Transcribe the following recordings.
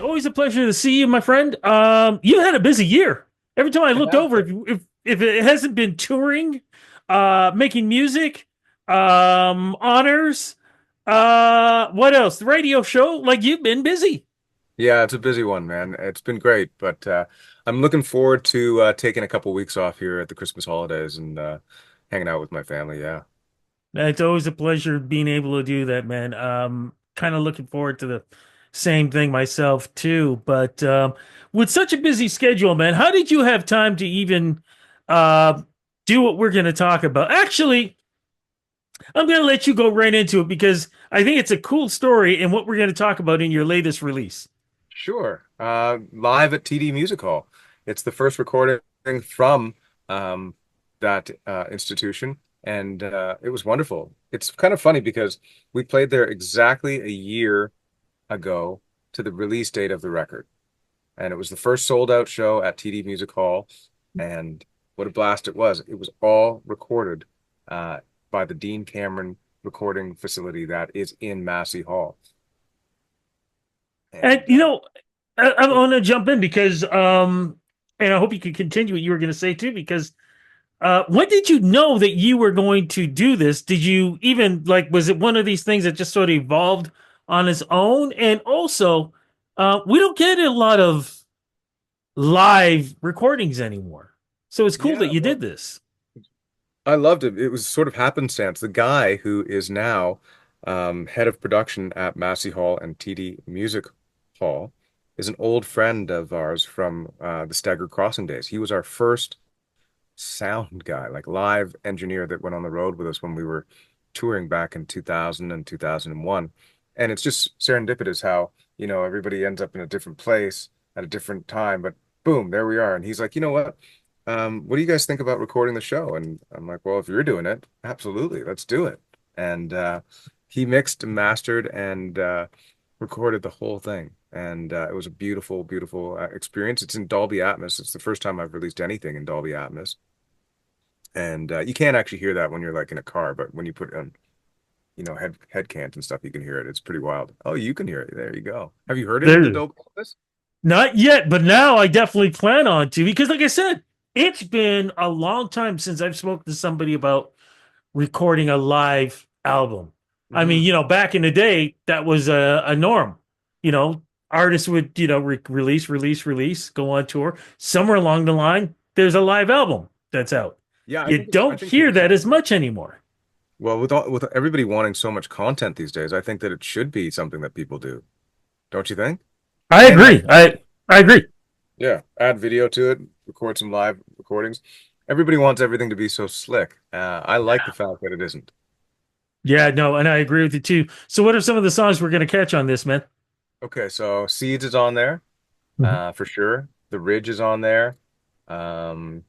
Always a pleasure to see you, my friend. You had a busy year. Every time I looked over, if it hasn't been touring, making music, honors, what else? The radio show. Like you've been busy. Yeah, it's a busy one, man. It's been great, but I'm looking forward to taking a couple weeks off here at the Christmas holidays and hanging out with my family. Yeah. It's always a pleasure being able to do that, man. Kind of looking forward to the same thing myself too. But with such a busy schedule, man, how did you have time to even uh, do what we're going to talk about? Actually, I'm going to let you go right into it because I think it's a cool story and what we're going to talk about in your latest release. Sure. Live at TD Music Hall. It's the first recording from that institution, and it was wonderful. It's kind of funny because we played there exactly a year ago to the release date of the record. And it was the first sold out show at TD Music Hall. And what a blast it was. It was all recorded uh, by the Dean Cameron recording facility that is in Massey Hall. And And you know, I want to jump in because, and I hope you can continue what you were going to say too, because when did you know that you were going to do this? Did you even like, was it one of these things that just sort of evolved on its own? And also, we don't get a lot of live recordings anymore. So it's cool that yeah, you well, did this. I loved it. It was sort of happenstance. The guy who is now head of production at Massey Hall and TD Music Hall is an old friend of ours from the Staggered Crossing days. He was our first sound guy, like live engineer that went on the road with us when we were touring back in 2000 and 2001. And it's just serendipitous how, everybody ends up in a different place at a different time, but boom, there we are. And he's like, you know what do you guys think about recording the show? And I'm like, well, if you're doing it, absolutely, let's do it. And he mixed and mastered and recorded the whole thing. And it was a beautiful, beautiful experience. It's in Dolby Atmos. It's the first time I've released anything in Dolby Atmos. And you can't actually hear that when you're like in a car, but when you put on, head cans and stuff, you can hear it. It's pretty wild. Oh, you can hear it. There you go. Have you heard it in the There, Dolby Atmos? not yet, but now I definitely plan on to because, like I said, it's been a long time since I've spoken to somebody about recording a live album. I mean, Hmm. back in the day, that was a norm. Artists would, release, go on tour. Somewhere along the line, there's a live album that's out. Yeah, You I don't think you're hear that as exactly right. much anymore. Well, with everybody wanting so much content these days, I think that it should be something that people do. Don't you think? I And like, agree. I agree. yeah, add video to it, record some live recordings. Everybody wants everything to be so slick. I like the fact that it isn't. Yeah, no, and I agree with you too. So, what are some of the songs we're going to catch on this, man? Okay, so Seeds is on there, Mhm. for sure. The Ridge is on there. Um,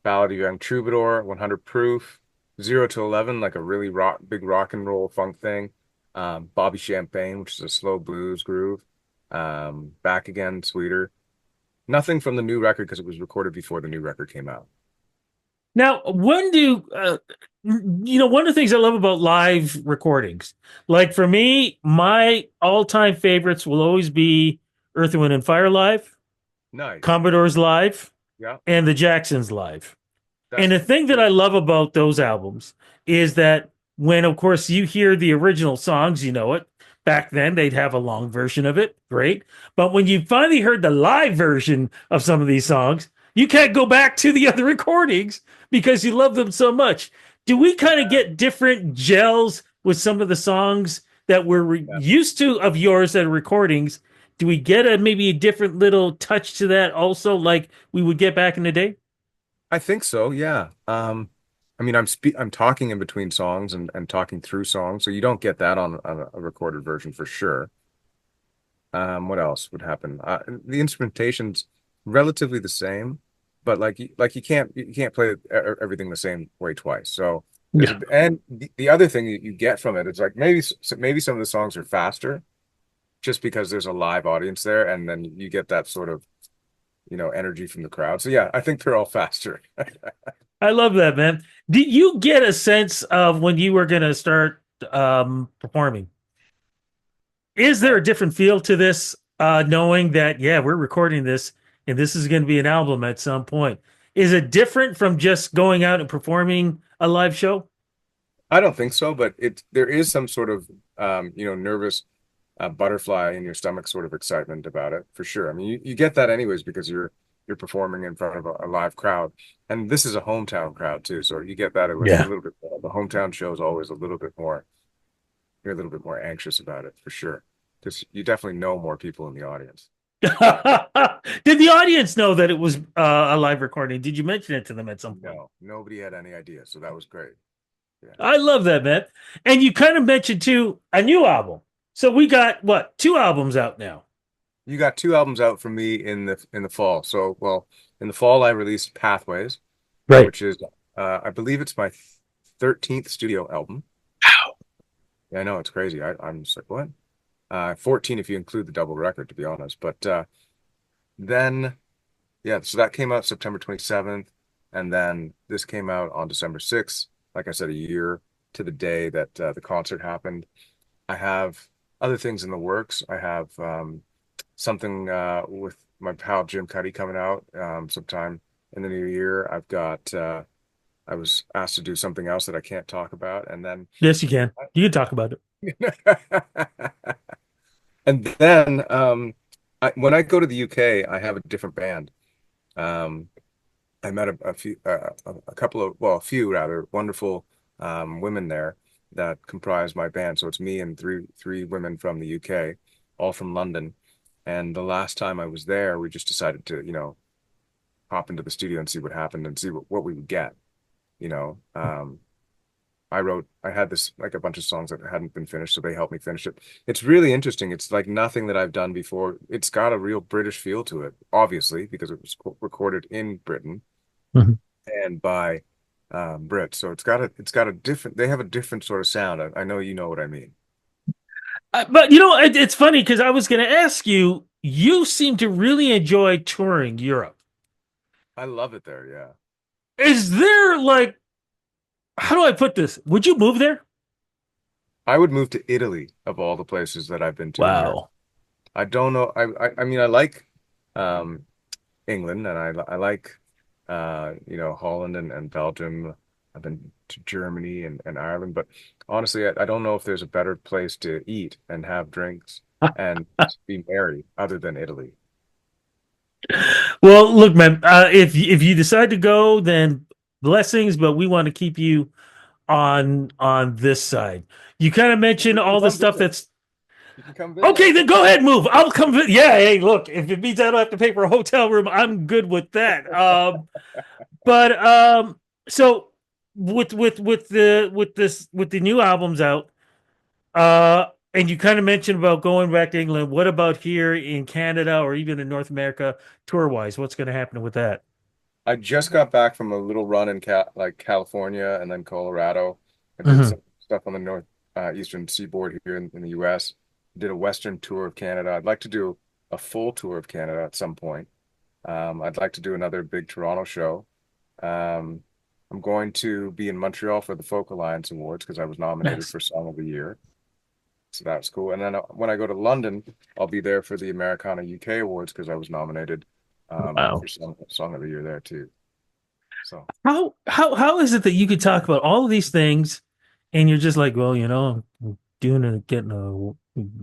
Ballad of Young Troubadour, 100 Proof, 0 to 11, like a really big rock and roll funk thing. Bobby Champagne, which is a slow blues groove. Back Again, Sweeter. Nothing from the new record because it was recorded before the new record came out. Now, when do one of the things I love about live recordings, like for me, my all-time favorites will always be Earth, Wind, and Fire live, Nice. Commodores live, Yeah, and the Jacksons live. And that's the thing that great. I love about those albums is that when, of course, you hear the original songs, you know it. Back then, they'd have a long version of it. Great. But when you finally heard the live version of some of these songs, you can't go back to the other recordings because you love them so much. Do we kind of Yeah, get different gels with some of the songs that we're yeah. used to of yours that are recordings? Do we get maybe a different little touch to that also, like we would get back in the day? I think so, yeah. I mean, I'm talking in between songs and talking through songs, so you don't get that on a recorded version for sure. What else would happen? The instrumentation's relatively the same, but like you can't play everything the same way twice. So Yeah. and the other thing that you get from it, it's like maybe some of the songs are faster just because there's a live audience there, and then you get that sort of energy from the crowd. So yeah, I think they're all faster. I love that, man. Did you get a sense of when you were going to start performing? Is there Uh, a different feel to this? knowing that, yeah, we're recording this and this is going to be an album at some point. Is it different from just going out and performing a live show? I don't think so, but there is some sort of nervous butterfly in your stomach sort of excitement about it for sure. I mean, you get that anyways because you're performing in front of a live crowd, and this is a hometown crowd too, so you get that a Yeah. little bit more. The hometown show is always a little bit more. You're a little bit more anxious about it for sure because you definitely know more people in the audience. Did the audience know that it was a live recording? Did you mention it to them at some point? No, nobody had any idea, so that was great. Yeah. I love that, man. And you kind of mentioned too a new album. So we got what, two albums out now? You got two albums out from me in the fall. So, well, in the fall I released Pathways, Right. which is I believe it's my 13th studio album. Yeah, I know it's crazy. I'm just like, what? 14 if you include the double record, to be honest. But then, yeah, so that came out September 27th, and then this came out on December 6th. Like I said, a year to the day that the concert happened. I have other things in the works. I have something with my pal Jim Cuddy coming out sometime in the new year. I was asked to do something else that I can't talk about, and then Yes, you can. You can talk about it. and then when I go to the UK, I have a different band. Um, I met a few, a couple of, well, a few rather wonderful women there that comprise my band. So it's me and three women from the UK, all from London. And the last time I was there, we just decided to, hop into the studio and see what happened and see what we would get. You know, I had this like a bunch of songs that hadn't been finished, so they helped me finish it. It's really interesting. It's like nothing that I've done before. It's got a real British feel to it, obviously, because it was recorded in Britain Mhm. and by Brits. So it's got a different. They have a different sort of sound. I know you know what I mean. But it's funny because I was going to ask you, you seem to really enjoy touring Europe. I love it there. Yeah, Is there like, how do I put this? Would you move there? I would move to Italy of all the places that I've been to in Europe. Wow. I don't know. I mean, I like um, England and I like Holland and Belgium. I've been to Germany and Ireland, but honestly, I don't know if there's a better place to eat and have drinks and be merry other than Italy. Well, look, man, if you decide to go, then blessings, but we want to keep you on this side. You kind of mentioned You can all the come stuff visit. that's You can come okay. visit. Then go ahead, move. I'll come. Yeah, hey, look, if it means I don't have to pay for a hotel room, I'm good with that. But so with the new albums out, and you kind of mentioned about going back to England. What about here in Canada or even in North America, tour wise? What's going to happen with that? I just got back from a little run in California and then Colorado. I did Mhm. some stuff on the north eastern seaboard here in the US. Did a Western tour of Canada. I'd like to do a full tour of Canada at some point. I'd like to do another big Toronto show. Um, I'm going to be in Montreal for the Folk Alliance Awards because I was nominated Nice. for Song of the Year. So that's cool. And then when I go to London, I'll be there for the Americana UK Awards because I was nominated Wow. for Song of the Year there too. So. How is it that you could talk about all of these things and you're just like, well, I'm doing it, getting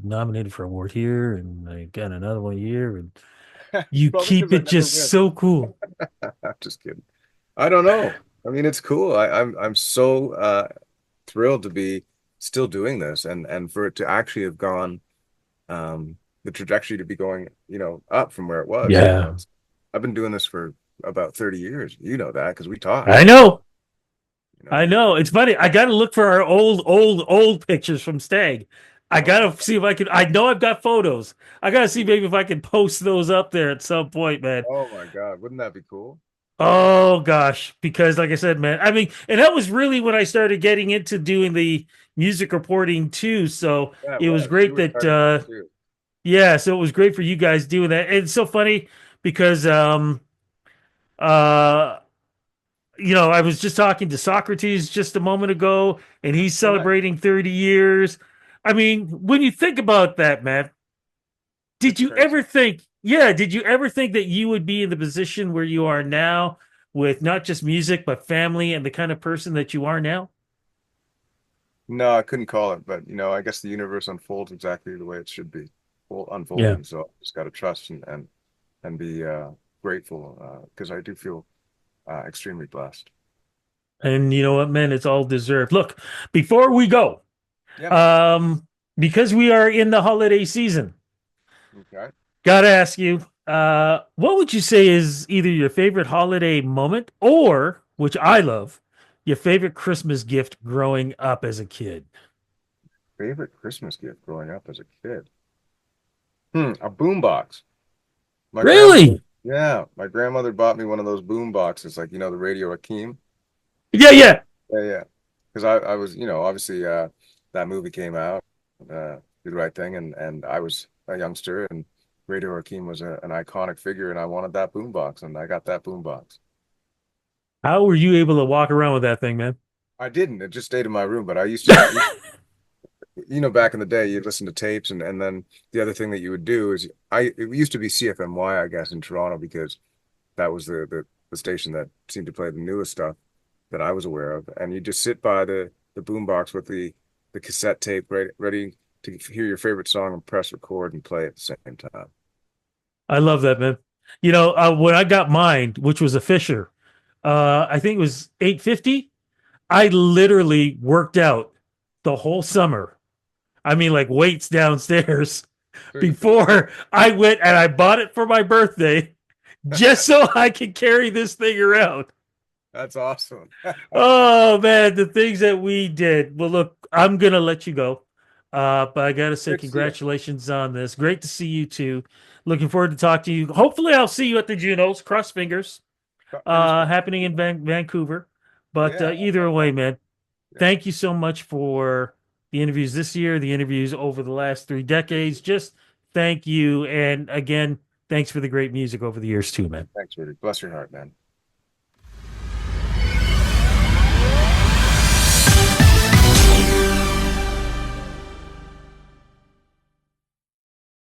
nominated for an award here, and I got another one here, and you Probably keep because I it never just win. so cool. I'm just kidding. I don't know. I mean, it's cool. I'm so thrilled to be still doing this and for it to actually have gone the trajectory to be going, up from where it was. Yeah, I've been doing this for about 30 years. You know that because we talk. I know. You I know. know. It's funny. I got to look for our old pictures from Stag. I Oh got my to see if I can. I know I've got photos. I got to see God. maybe if I can post those up there at some point, man. Oh my God. Wouldn't that be cool? Oh gosh, because like I said, man, I mean, and that was really when I started getting into doing the music reporting too. So Yeah, it it was was. You great were that starting then too. yeah, so it was great for you guys doing that. And it's so funny because uh I was just talking to Socrates just a moment ago, and he's Oh, nice. celebrating 30 years. I mean, when you think about that, man, Did It's you crazy. ever think, yeah, did you ever think that you would be in the position where you are now with not just music, but family and the kind of person that you are now? No, I couldn't call it, but I guess the universe unfolds exactly the way it should be Yeah. unfolding. So just got to trust and be grateful because I do feel extremely blessed. And you know what, man, it's all deserved. Look, before we go, Yeah. um, because we are in the holiday season, Okay. gotta ask you, what would you say is either your favorite holiday moment or, which I love, your favorite Christmas gift growing up as a kid? Favorite Christmas gift growing up as a kid? A boombox. My grandmother, Really? yeah, my grandmother bought me one of those boom boxes, like the Radio Akeem. Yeah, yeah. Yeah, yeah. Because I was, obviously that movie came out, Do the Right Thing, and I was a youngster, and Radio Hakeem was an iconic figure, and I wanted that boombox, and I got that boombox. How were you able to walk around with that thing, man? I didn't. It just stayed in my room, but I used to, back in the day, you'd listen to tapes, and then the other thing that you would do is it used to be CFMY, I guess, in Toronto, because that was the station that seemed to play the newest stuff that I was aware of. And you just sit by the boombox with the cassette tape ready to hear your favorite song and press record and play at the same time. I love that, man. When I got mine, which was a Fisher, I think it was 850. I literally worked out the whole summer. I mean, like weights downstairs So you put before I went and I bought it for my birthday just so I could carry this thing around. That's awesome. Oh man, the things that we did. Well, look, I'm gonna let you go. But I gotta say Great to see you. congratulations on this. Great to see you too. Looking forward to talk to you. Hopefully I'll see you at the Junos. Cross fingers. Fingers crossed. Happening in Vancouver. But Yeah, either way, man, yeah, thank you so much for the interviews this year, the interviews over the last 3 decades. Just thank you. And again, thanks for the great music over the years too, man. thanks, Rudy. Bless your heart, man.